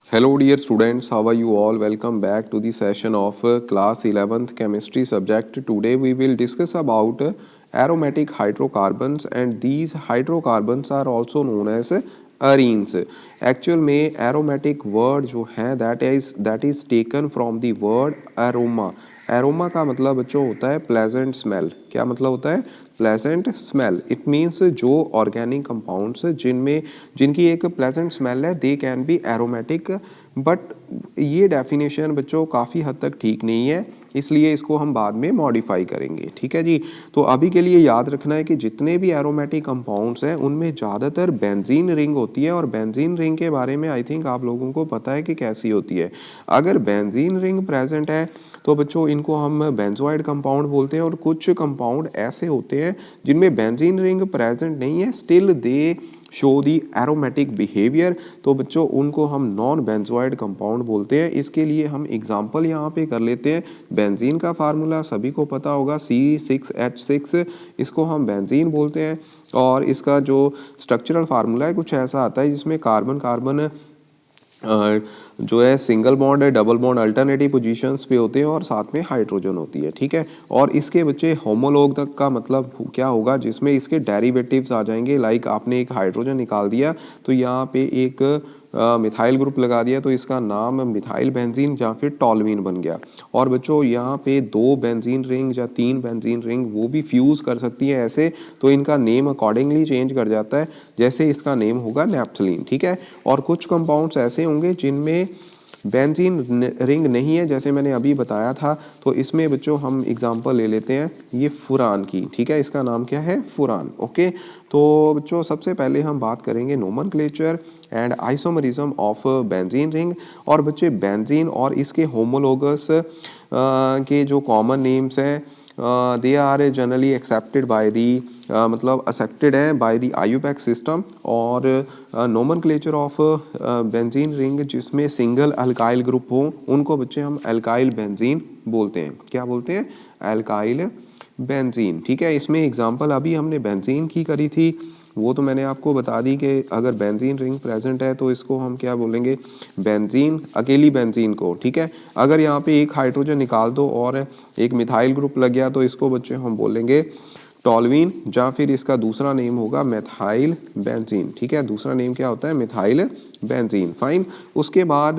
Hello dear students, how are you all? Welcome back to the session of class 11th chemistry subject. Today we will discuss about aromatic hydrocarbons and these hydrocarbons are also known as arenes. Actual में aromatic word जो है that is taken from the word aroma. Aroma का मतलब बच्चों होता है pleasant smell. क्या मतलब होता है? Pleasant smell. इट मीन्स जो ऑर्गेनिक कंपाउंड्स जिनकी एक प्लेजेंट स्मेल है they can be aromatic. But ये डेफिनेशन बच्चों काफ़ी हद तक ठीक नहीं है, इसलिए इसको हम बाद में मॉडिफाई करेंगे। ठीक है जी। तो अभी के लिए याद रखना है कि जितने भी एरोमेटिक कंपाउंड्स हैं उनमें ज़्यादातर बेंजीन रिंग होती है और बेंजीन रिंग के बारे में आई थिंक आप लोगों को पता है कि कैसी होती है। अगर बेंजीन रिंग प्रेजेंट है तो बच्चों इनको हम बेंजोइड कंपाउंड बोलते हैं और कुछ कंपाउंड ऐसे होते हैं जिनमें बेंजीन रिंग प्रेजेंट नहीं है, still they show the aromatic behaviour, तो बच्चों उनको हम नॉन बेंजोइड कंपाउंड बोलते हैं। इसके लिए हम एग्जांपल यहाँ पे कर लेते हैं। बेंजीन का फार्मूला सभी को पता होगा C6H6, इसको हम बेंजीन बोलते हैं और इसका जो स्ट्रक्चरल फार्मूला है कुछ ऐसा आता है जिसमें कार्बन कार्बन जो है सिंगल बॉन्ड है, डबल बॉन्ड अल्टरनेटिव पोजीशंस पे होते हैं और साथ में हाइड्रोजन होती है। ठीक है। और इसके बच्चे होमोलॉग तक का मतलब क्या होगा, जिसमें इसके डेरिवेटिव्स आ जाएंगे। लाइक आपने एक हाइड्रोजन निकाल दिया तो यहाँ पे एक मिथाइल ग्रुप लगा दिया तो इसका नाम मिथाइल बेंजीन या फिर टॉलवीन बन गया। और बच्चों यहाँ पे 2 बेंजीन रिंग या 3 बेंजीन रिंग वो भी फ्यूज कर सकती है ऐसे, तो इनका नेम अकॉर्डिंगली चेंज कर जाता है। जैसे इसका नेम होगा नेप्थलीन। ठीक है। और कुछ कंपाउंड्स ऐसे होंगे जिनमें बेंजीन रिंग नहीं है, जैसे मैंने अभी बताया था। तो इसमें बच्चों हम एग्जांपल ले लेते हैं ये फुरान की। ठीक है। इसका नाम क्या है? फुरान। ओके। तो बच्चों सबसे पहले हम बात करेंगे nomenclature and isomerism of benzene ring. और बच्चे बेंजीन और इसके होमोलोगस के जो कॉमन नेम्स हैं they are generally accepted by the मतलब एक्सेप्टेड है बाय द आईयूपैक सिस्टम। और नोमेनक्लेचर ऑफ बेंजीन रिंग जिसमें सिंगल अल्काइल ग्रुप हो उनको बच्चे हम अल्काइल बेंजीन बोलते हैं। क्या बोलते हैं? Alkyl benzene. ठीक है। इसमें एग्जांपल अभी हमने बेंजीन की करी थी, वो तो मैंने आपको बता दी कि अगर बेंजीन रिंग प्रेजेंट है तो इसको हम क्या बोलेंगे? बेंजीन, अकेली बेंजीन को। ठीक है। अगर यहाँ पे एक हाइड्रोजन निकाल दो और एक मिथाइल ग्रुप लग गया तो इसको बच्चे हम बोलेंगे टॉलवीन, या फिर इसका दूसरा नेम होगा मेथाइल बेंजीन। ठीक है। दूसरा नेम क्या होता है? Methyl benzene. फाइन। उसके बाद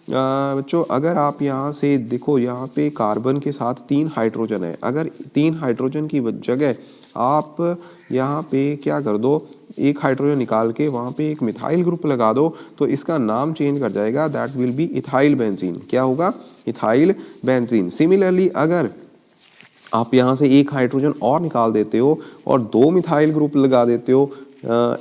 बच्चों अगर आप यहाँ से देखो, यहाँ पे कार्बन के साथ 3 हाइड्रोजन है। अगर 3 हाइड्रोजन की जगह आप यहाँ पे क्या कर दो, एक हाइड्रोजन निकाल के वहाँ पे एक मिथाइल ग्रुप लगा दो तो इसका नाम चेंज कर जाएगा, that will be ethyl benzene. क्या होगा? Ethyl benzene. सिमिलरली अगर आप यहाँ से एक हाइड्रोजन और निकाल देते हो और 2 मिथाइल ग्रुप लगा देते हो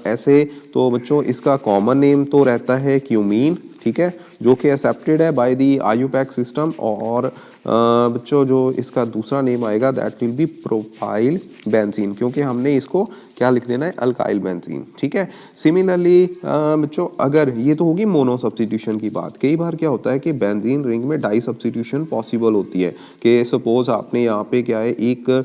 ऐसे, तो बच्चों इसका कॉमन नेम तो रहता है क्यूमीन। ठीक है। जो कि एक्सेप्टेड है बाय दी आईयूपैक सिस्टम। और बच्चों जो इसका दूसरा नेम आएगा that will be propyl benzene, क्योंकि हमने इसको क्या लिख देना है? Alkyl benzene. ठीक है। सिमिलरली बच्चों अगर ये तो होगी मोनो सब्स्टिट्यूशन की बात। कई बार क्या होता है कि बेंजीन रिंग में डाई सब्स्टिट्यूशन पॉसिबल होती है कि सपोज आपने यहाँ पे क्या है एक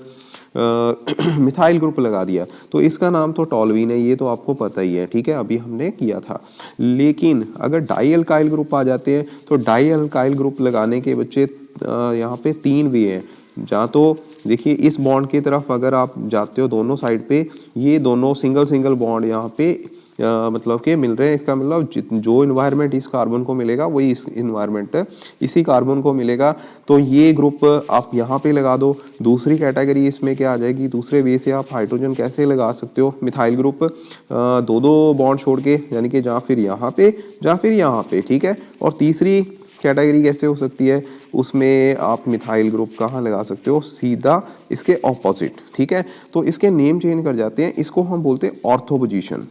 मिथाइल ग्रुप लगा दिया तो इसका नाम तो टॉलवीन है, ये तो आपको पता ही है। ठीक है। अभी हमने किया था। लेकिन अगर डाई अल्काइल ग्रुप आ जाते हैं तो डाई अल्काइल ग्रुप लगाने के बच्चे यहाँ पे 3 वे हैं। जहाँ तो देखिए इस बॉन्ड की तरफ अगर आप जाते हो दोनों साइड पे, ये दोनों सिंगल सिंगल बॉन्ड यहाँ पे मतलब के मिल रहे हैं। इसका मतलब जो इन्वायरमेंट इस कार्बन को मिलेगा वही इस इन्वायरमेंट इसी कार्बन को मिलेगा। तो ये ग्रुप आप यहाँ पे लगा दो। दूसरी कैटेगरी इसमें क्या आ जाएगी? दूसरे वे से आप हाइड्रोजन कैसे लगा सकते हो? मिथाइल ग्रुप 2-2 बॉन्ड छोड़ के, यानी कि जहाँ फिर यहाँ पे या फिर यहाँ पे। ठीक है। और तीसरी कैटेगरी कैसे हो सकती है? उसमें आप मिथाइल ग्रुप कहाँ लगा सकते हो? सीधा इसके ऑपोजिट। ठीक है। तो इसके नेम चेंज कर जाते हैं। इसको हम बोलते हैं ऑर्थो पोजीशन,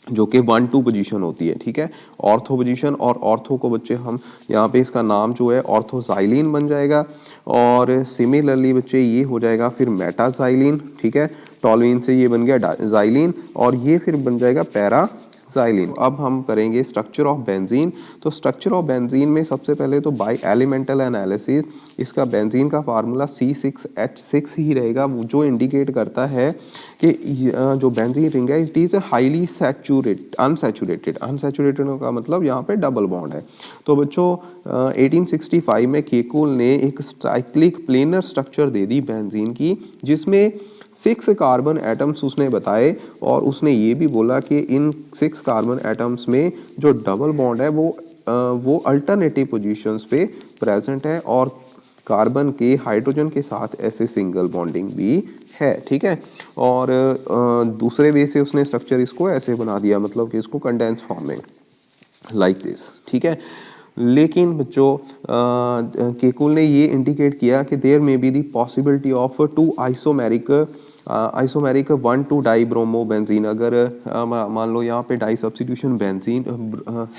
जो कि 1-2 पोजीशन होती है। ठीक है। Ortho position. और ऑर्थो को बच्चे हम यहाँ पे इसका नाम जो है ऑर्थोजाइलिन बन जाएगा। और सिमिलरली बच्चे ये हो जाएगा फिर मेटाजाइलिन। ठीक है। टॉलवीन से ये बन गया जाइलिन और ये फिर बन जाएगा पैराजाइलिन। xylene। अब हम करेंगे स्ट्रक्चर ऑफ बेंजीन। तो स्ट्रक्चर ऑफ बेंजीन में सबसे पहले तो बाय एलिमेंटल एनालिसिस इसका बेंजीन का फार्मूला C6H6 ही रहेगा, जो इंडिकेट करता है कि जो बेंजीन रिंग है इट इज हाईली अनसैचुरेटेड का मतलब यहाँ पे डबल बॉन्ड है। तो बच्चों 1865 में केकुल ने एक साइक्लिक प्लेनर स्ट्रक्चर दे दी बेंजीन की, जिसमें 6 कार्बन एटम्स उसने बताए, और उसने ये भी बोला कि इन 6 कार्बन एटम्स में जो डबल बॉन्ड है वो अल्टरनेटिव पोजीशंस पे प्रेजेंट है, और कार्बन के हाइड्रोजन के साथ ऐसे सिंगल बॉन्डिंग भी है। ठीक है, और दूसरे वे से उसने स्ट्रक्चर इसको ऐसे बना दिया, मतलब कि इसको कंडेंस फॉर्म में लाइक दिस। ठीक है, लेकिन बच्चों केकुल ने ये इंडिकेट किया कि there may be the possibility of two isomeric 1,2 dibromobenzene. अगर मान लो यहाँ पे डाई सब्स्टिट्यूशन बेंजीन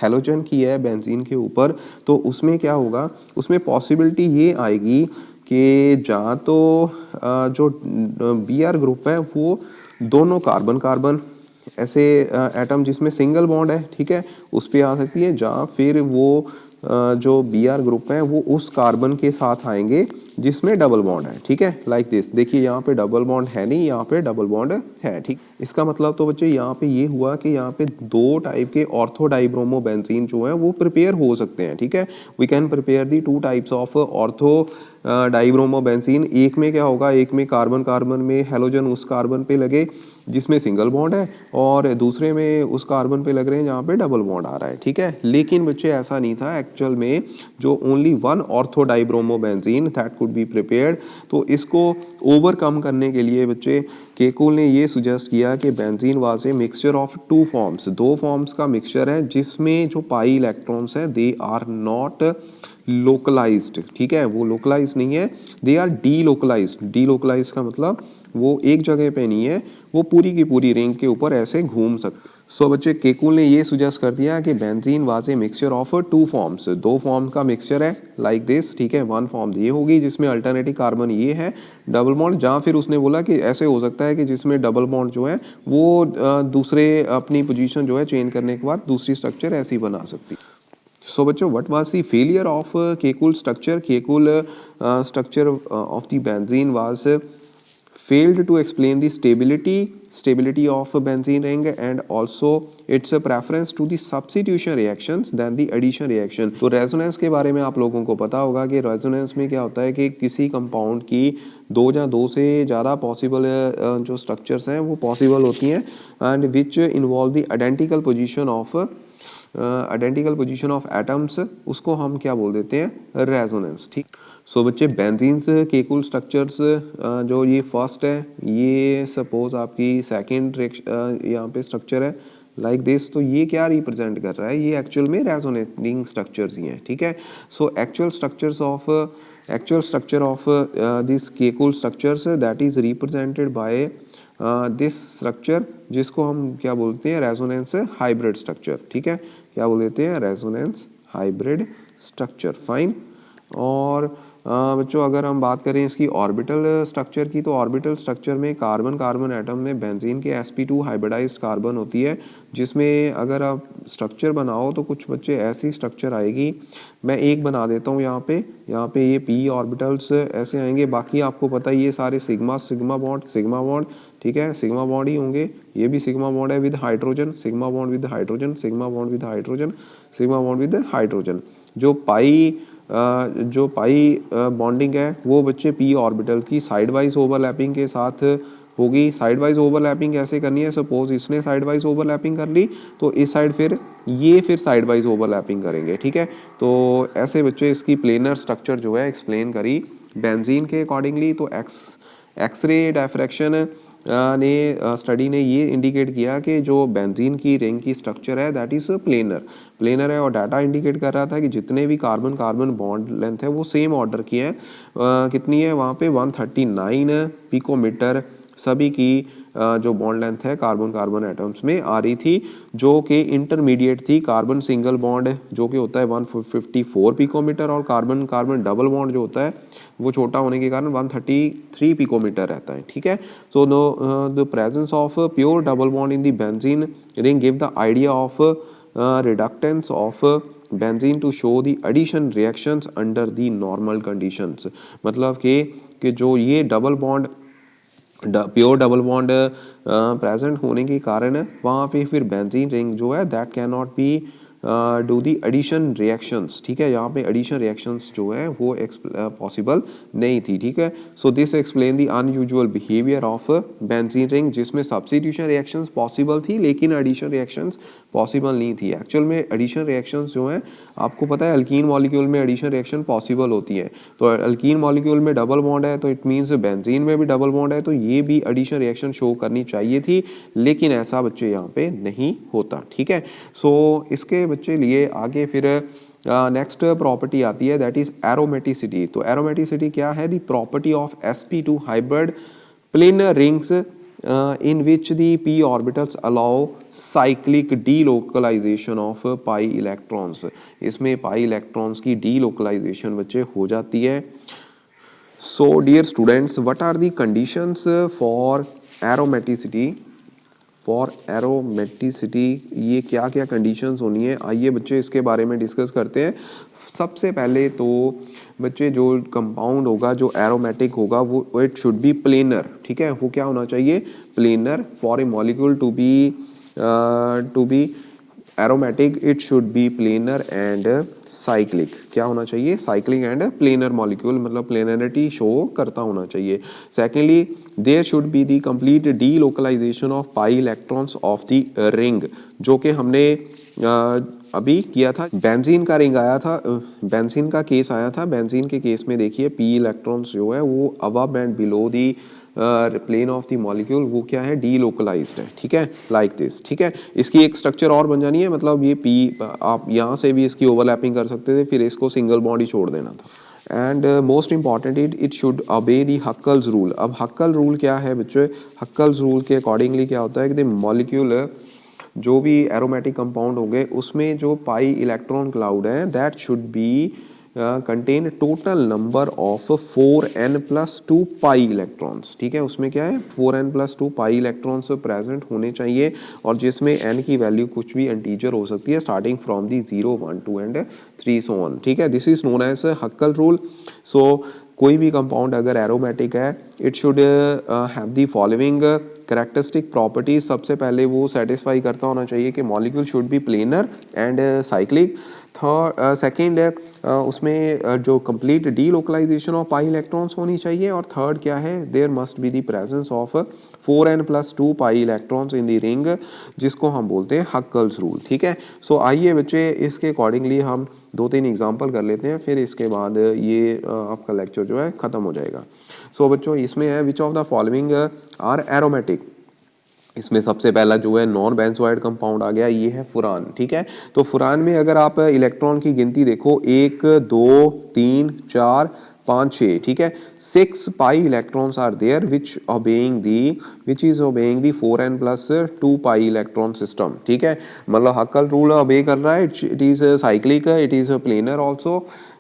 हेलोजन की है बेंजीन के ऊपर, तो उसमें क्या होगा, उसमें पॉसिबिलिटी ये आएगी कि जहाँ तो जो Br ग्रुप है वो दोनों कार्बन कार्बन ऐसे एटम जिसमें सिंगल बॉन्ड है, ठीक है, उस पे आ सकती है, जहाँ फिर वो जो Br ग्रुप है वो उस कार्बन के साथ आएंगे जिसमें डबल बॉन्ड है। ठीक है, लाइक दिस। देखिए यहाँ पे डबल बॉन्ड है नहीं, यहाँ पे डबल बॉन्ड है। ठीक, इसका मतलब तो बच्चे यहाँ पे ये हुआ कि यहाँ पे 2 टाइप के ऑर्थो डाइब्रोमो बेंजीन जो है वो प्रिपेयर हो सकते हैं। ठीक है, we can prepare the 2 types of ortho dibromobenzene. एक में क्या होगा, एक में कार्बन कार्बन में हेलोजन उस कार्बन पे लगे जिसमें सिंगल बॉन्ड है, और दूसरे में उस कार्बन पे लग रहे हैं जहाँ पे डबल बॉन्ड आ रहा है। ठीक है, लेकिन बच्चे ऐसा नहीं था एक्चुअल में, जो only 1 ortho dibromo benzene that could be prepared. तो इसको ओवरकम करने के लिए बच्चे केकुल ने ये सुजेस्ट किया कि benzene was a mixture of 2 forms, 2 forms का मिक्सचर है, जिसमें जो पाई इलेक्ट्रॉन्स है दे आर नॉट लोकलाइज्ड। ठीक है, वो लोकलाइज नहीं है, दे आर डीलोकलाइज्ड। डीलोकलाइज का मतलब वो एक जगह पे नहीं है, वो पूरी की पूरी रिंग के ऊपर ऐसे घूम सकते। सो बच्चे केकुल ने ये सुजेस्ट कर दिया कि benzene was a mixture of 2 forms, 2 form का मिक्सचर है लाइक दिस। ठीक है, 1 फॉर्म ये होगी जिसमें अल्टरनेटिव कार्बन ये है डबल बॉन्ड, जहाँ फिर उसने बोला कि ऐसे हो सकता है कि जिसमें डबल बॉन्ड जो है वो दूसरे अपनी पोजीशन जो है चेंज करने के बाद दूसरी स्ट्रक्चर ऐसी बना सकती। So बच्चों, what was the failure of Kekul structure? Kekul structure of the benzene was failed to explain the stability of benzene ring, and also its preference to the substitution reactions than the addition reaction। तो resonance के बारे में आप लोगों को पता होगा कि रेजोनेंस में क्या होता है कि किसी कंपाउंड की 2 या 2 से ज़्यादा पॉसिबल जो स्ट्रक्चर्स हैं वो पॉसिबल होती हैं, and which involve the identical position of atoms, उसको हम क्या बोल देते हैं, रेजोनेंस। ठीक, सो बच्चे बेंजीन्स केकुल स्ट्रक्चर्स जो ये फर्स्ट है, ये सपोज आपकी सेकंड यहाँ पे स्ट्रक्चर है लाइक दिस। तो ये क्या रिप्रेजेंट कर रहा है, ये एक्चुअल में रेजोनेटिंग स्ट्रक्चर्स ही हैं। ठीक है, so actual structure of this Kekulé structures that is represented by this structure, जिसको हम क्या बोलते हैं, रेजोनेंस हाइब्रिड स्ट्रक्चर। ठीक है, क्या बोल देते हैं, रेजोनेंस हाइब्रिड स्ट्रक्चर। फाइन। और बच्चों अगर हम बात करें इसकी ऑर्बिटल स्ट्रक्चर की, तो ऑर्बिटल स्ट्रक्चर में कार्बन कार्बन एटम में बेंजीन के sp2 हाइब्रिडाइज्ड कार्बन होती है, जिसमें अगर आप स्ट्रक्चर बनाओ तो कुछ बच्चे ऐसी स्ट्रक्चर आएगी। मैं एक बना देता हूँ यहाँ पे ये p ऑर्बिटल्स ऐसे आएंगे, बाकी आपको पता है ये सारे सिग्मा बॉन्ड। ठीक है, सिग्मा बॉन्ड ही होंगे, ये भी सिग्मा बॉन्ड है with hydrogen, sigma bond with hydrogen, sigma bond with hydrogen, sigma bond with hydrogen. जो पाई बॉन्डिंग है वो बच्चे p ऑर्बिटल की साइड वाइज ओवरलैपिंग के साथ होगी। साइड वाइज ओवरलैपिंग कैसे करनी है, सपोज इसने साइड वाइज ओवरलैपिंग कर ली तो इस साइड फिर साइड वाइज ओवरलैपिंग करेंगे। ठीक है, तो ऐसे बच्चे इसकी प्लेनर स्ट्रक्चर जो है एक्सप्लेन करी बेंजीन के अकॉर्डिंगली। तो एक्सरे डायफ्रैक्शन स्टडी ने ये इंडिकेट किया कि जो बेंजीन की रिंग की स्ट्रक्चर है दैट इज प्लेनर है, और डाटा इंडिकेट कर रहा था कि जितने भी कार्बन कार्बन बॉन्ड लेंथ है वो सेम ऑर्डर की है। कितनी है वहाँ पे 139 पिकोमीटर सभी की जो बॉन्ड लेंथ है कार्बन कार्बन एटम्स में आ रही थी, जो कि इंटरमीडिएट थी। कार्बन सिंगल बॉन्ड जो कि होता है 154 पिकोमीटर और कार्बन कार्बन डबल बॉन्ड जो होता है वो छोटा होने के कारण 133 पिकोमीटर रहता है, ठीक है। So the presence of pure double bond in the benzene ring give the idea of reductance of benzene to show the addition reactions under the normal conditions। मतलब कि जो ये double bond pure double bond present होने के कारण वहाँ पे फिर बेंजीन रिंग जो है that can not be do the addition reactions, ठीक है। यहाँ पे एडिशन रिएक्शंस जो है वो पॉसिबल नहीं थी, ठीक है। So this explain the unusual behaviour of benzene ring, जिसमें सब्स्टिट्यूशन रिएक्शंस पॉसिबल थी लेकिन एडिशन रिएक्शंस पॉसिबल नहीं थी। एक्चुअल में एडिशन रिएक्शंस जो हैं आपको पता है अल्कीन मॉलिक्यूल में एडिशन रिएक्शन पॉसिबल होती है। तो अल्कीन मॉलिक्यूल में डबल बॉन्ड है तो इट मीन्स बेंजीन में भी डबल बॉन्ड है, तो ये भी एडिशन रिएक्शन शो करनी चाहिए थी, लेकिन ऐसा बच्चे यहाँ पे नहीं होता, ठीक है। सो इसके बच्चे लिए आगे फिर नेक्स्ट प्रॉपर्टी आती है दैट इज एरोमेटिसिटी। तो एरोमेटिसिटी क्या है? The property of sp2 hybrid planar rings in which the p orbitals allow cyclic delocalization of pi electrons। इसमें pi electrons की delocalization बच्चे हो जाती है। So dear students, what are the conditions for aromaticity? For aromaticity ये क्या क्या conditions होनी है, आइए बच्चे इसके बारे में डिस्कस करते हैं। सबसे पहले तो बच्चे जो कंपाउंड होगा जो एरोमेटिक होगा वो इट शुड बी प्लेनर, ठीक है। वो क्या होना चाहिए? Planar. For a molecule to be aromatic it should be planar and cyclic. क्या होना चाहिए? साइक्लिक एंड प्लेनर मॉलिक्यूल, मतलब प्लेनरिटी शो करता होना चाहिए। Secondly there should be the complete delocalisation of pi electrons of the ring, जो कि हमने अभी किया था। बेंजीन का रिंग आया था, बेंजीन का केस आया था। बेंजीन के केस में देखिए पी इलेक्ट्रॉन्स जो है वो above and below the plane of the molecule वो क्या है? डीलोकलाइज्ड है, ठीक है, लाइक दिस, ठीक है। इसकी एक स्ट्रक्चर और बन जानी है, मतलब ये पी आप यहाँ से भी इसकी ओवरलैपिंग कर सकते थे, फिर इसको सिंगल बॉन्ड ही छोड़ देना था। And most important it should ओबे दी हक्कल्स रूल। अब हक्कल रूल क्या है बच्चों? हक्कल्स रूल के अकॉर्डिंगली क्या होता है कि मॉलिक्यूल जो भी एरोमेटिक कंपाउंड होंगे उसमें जो पाई इलेक्ट्रॉन क्लाउड है that should be contain total number of 4n+2 pi electrons, ठीक है। उसमें क्या है? 4n+2 पाई इलेक्ट्रॉन्स प्रेजेंट होने चाहिए और जिसमें n की वैल्यू कुछ भी इंटीजर हो सकती है starting from the 0, 1, 2 and 3 so on, ठीक है। This is known as Huckel rule. So कोई भी कंपाउंड अगर एरोमेटिक है it should have the following characteristic properties. सबसे पहले वो सेटिस्फाई करता होना चाहिए कि molecule should be planar and cyclic. Second उसमें जो complete delocalisation of pi electrons होनी चाहिए। और थर्ड क्या है? There must be the presence of 4n+2 pi electrons in the ring, जिसको हम बोलते हैं हक्कल्स रूल, ठीक है। सो आइए बच्चे इसके अकॉर्डिंगली हम 2-3 एग्जांपल कर लेते हैं, फिर इसके बाद ये आपका लेक्चर जो है ख़त्म हो जाएगा। सो बच्चों इसमें है which of the following are aromatic. इसमें सबसे पहला जो है नॉन बेंजोइड कंपाउंड आ गया, ये है फुरान, ठीक है। तो फुरान में अगर आप इलेक्ट्रॉन की गिनती देखो 1, 2, 3, 4, 5, 6, ठीक है। 6 pi electrons are there which is obeying the 4n+2 pi electron system, ठीक है। मतलब हक्कल रूल ओबे कर रहा है, it is cyclic, it is planar also,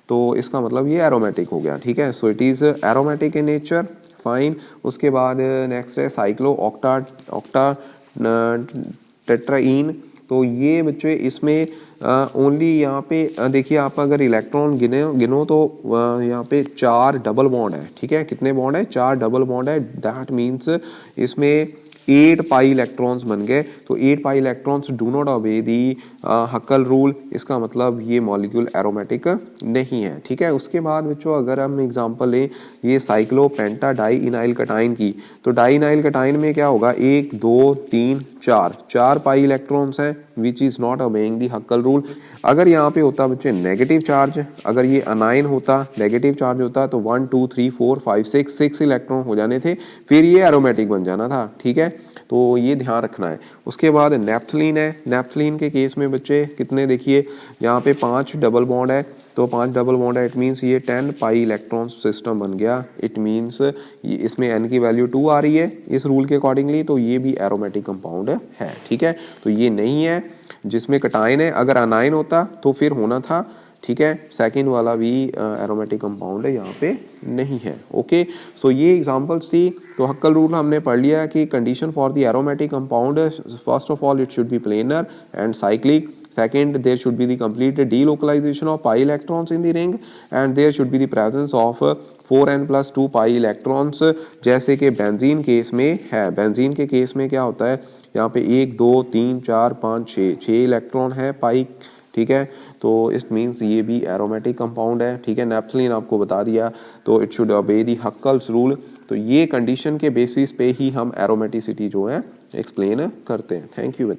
तो इसका मतलब ये एरोमेटिक हो गया, ठीक है। So it is aromatic in nature, fine. उसके बाद नेक्स्ट है साइक्लो ऑक्टा टेट्राइन। तो ये बच्चे इसमें ओनली यहाँ पे देखिए आप अगर इलेक्ट्रॉन गिनो तो यहाँ पे 4 डबल बॉन्ड है, ठीक है। कितने बॉन्ड है? 4 डबल बॉन्ड है। दैट मीन्स इसमें 8 पाई इलेक्ट्रॉन्स बन गए। तो 8 pi electrons do not obey the हक्कल rule, इसका मतलब ये मॉलिक्यूल एरोमेटिक नहीं है, ठीक है। उसके बाद बच्चों अगर हम एग्जांपल लें ये साइक्लोपेंटा डाई इनाइल कटाइन की, तो डाई इनाइल कटाइन में क्या होगा? 1, 2, 3, 4 पाई इलेक्ट्रॉन्स हैं which is not obeying the हक्कल rule. अगर यहाँ पे होता बच्चे नेगेटिव चार्ज, अगर ये अनाइन होता नेगेटिव चार्ज होता तो 1, 2, 3, 4, 5, 6 इलेक्ट्रॉन हो जाने थे, फिर ये एरोमेटिक बन जाना था, ठीक है। तो ये ध्यान रखना है। उसके बाद नेप्थलीन है। नेप्थलीन के केस में बच्चे कितने देखिए यहाँ पे 5 डबल बॉन्ड है, तो 5 डबल बॉन्ड है, इट मीन्स ये 10 पाई इलेक्ट्रॉन सिस्टम बन गया। इट मीन्स इसमें n की वैल्यू 2 आ रही है इस रूल के अकॉर्डिंगली, तो ये भी एरोमेटिक कंपाउंड है। ठीक है, तो ये नहीं है जिसमें कटाइन है। अगर अनाइन होता तो फिर होना था। ठीक है, सेकंड वाला भी एरोमेटिक कंपाउंड है, यहाँ पे नहीं है। ओके, सो ये एग्जांपल्स थी। तो हक्कल रूल हमने पढ़ लिया कि condition for the aromatic compound, first of all it should be planar and cyclic. Second, there should be the complete delocalization of pi electrons in the ring, and there should be the presence of 4n plus 2 pi electrons, जैसे कि benzene case में है। Benzene के case में क्या होता है, यहाँ पे 1 2 3 4 5 6 इलेक्ट्रॉन है पाई। ठीक है, तो इट मीन्स ये भी एरोमेटिक कंपाउंड है। ठीक है, नैप्थलीन आपको बता दिया, तो इट शुड ओबे दी हक्कल्स रूल। तो ये कंडीशन के बेसिस पे ही हम एरोमेटिसिटी जो है एक्सप्लेन करते हैं। Thank you.